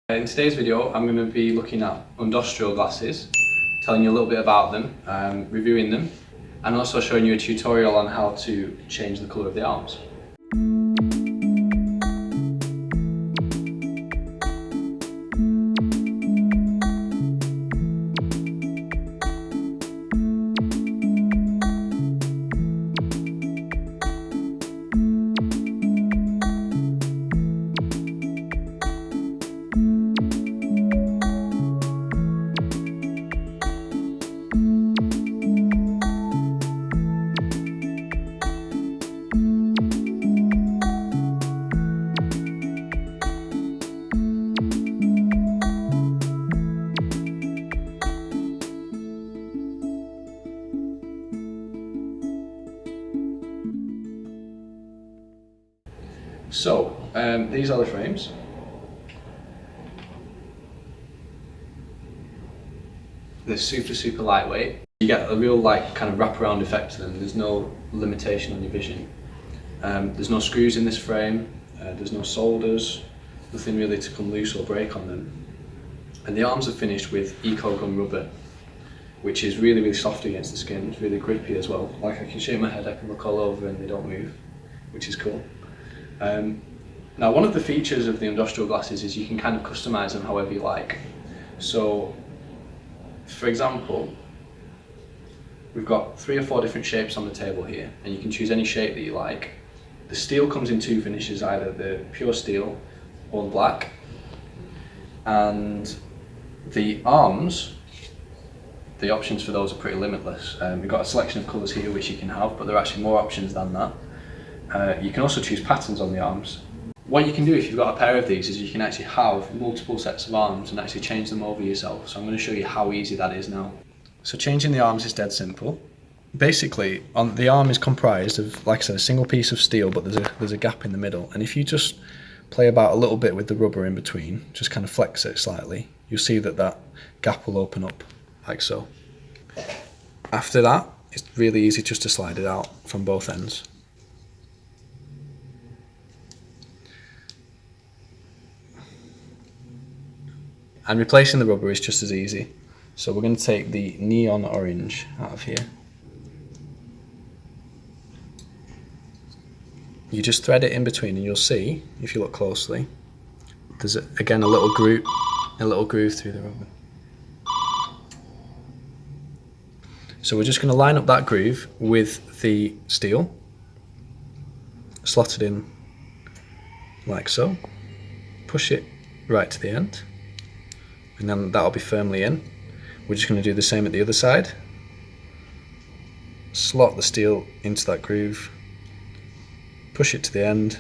In today's video, I'm going to be looking at Undostrial glasses, telling you a little bit about them, reviewing them, and also showing you a tutorial on how to change the colour of the arms. So, these are the frames. They're super lightweight. You get a real kind of wraparound effect to them. There's no limitation on your vision. There's no screws in this frame. There's no solders. Nothing really to come loose or break on them. And the arms are finished with eco gum rubber, which is really soft against the skin. It's really grippy as well. Like, I can shake my head, I can look all over and they don't move, which is cool. Now, one of the features of the Undostrial glasses is you can kind of customise them however you like. So, for example, we've got 3 or 4 different shapes on the table here, and you can choose any shape that you like. The steel comes in 2 finishes, either the pure steel or the black. And the arms, the options for those are pretty limitless. We've got a selection of colours here which you can have, but there are actually more options than that. You can also choose patterns on the arms. What you can do if you've got a pair of these is you can actually have multiple sets of arms and actually change them over yourself. So I'm going to show you how easy that is now. So changing the arms is dead simple. Basically, the arm is comprised of, like I said, a single piece of steel, but there's a gap in the middle. And if you just play about a little bit with the rubber in between, just kind of flex it slightly, you'll see that gap will open up, like so. After that, it's really easy just to slide it out from both ends. And replacing the rubber is just as easy. So we're going to take the neon orange out of here. You just thread it in between and you'll see, if you look closely, there's again a little groove through the rubber. So we're just going to line up that groove with the steel, slot it in like so, push it right to the end, and then that'll be firmly in. We're just going to do the same at the other side. Slot the steel into that groove, push it to the end,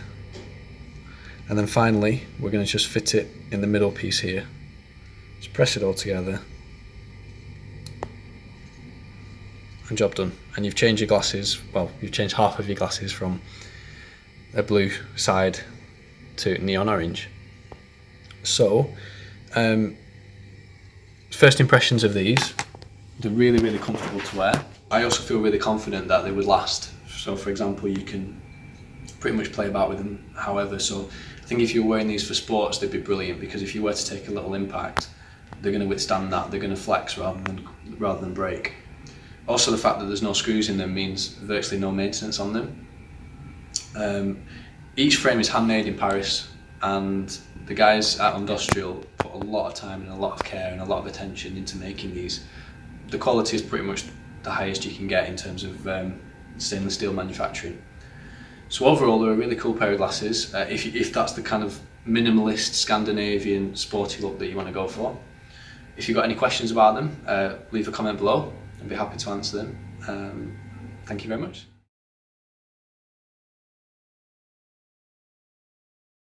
and then finally we're going to just fit it in the middle piece here. Just press it all together, and job done. And you've changed your glasses, well, you've changed half of your glasses from a blue side to neon orange. So, first impressions of these, they're really comfortable to wear. I also feel really confident that they would last. So for example, you can pretty much play about with them however. So I think if you're wearing these for sports, they'd be brilliant, because if you were to take a little impact, they're going to withstand that. They're going to flex rather than break. Also, the fact that there's no screws in them means virtually no maintenance on them. Each frame is handmade in Paris, and the guys at Undostrial put a lot of time and a lot of care and a lot of attention into making these. The quality is pretty much the highest you can get in terms of stainless steel manufacturing. So overall, they're a really cool pair of glasses if that's the kind of minimalist Scandinavian sporty look that you want to go for. If you've got any questions about them, leave a comment below. I'd be happy to answer them. Thank you very much.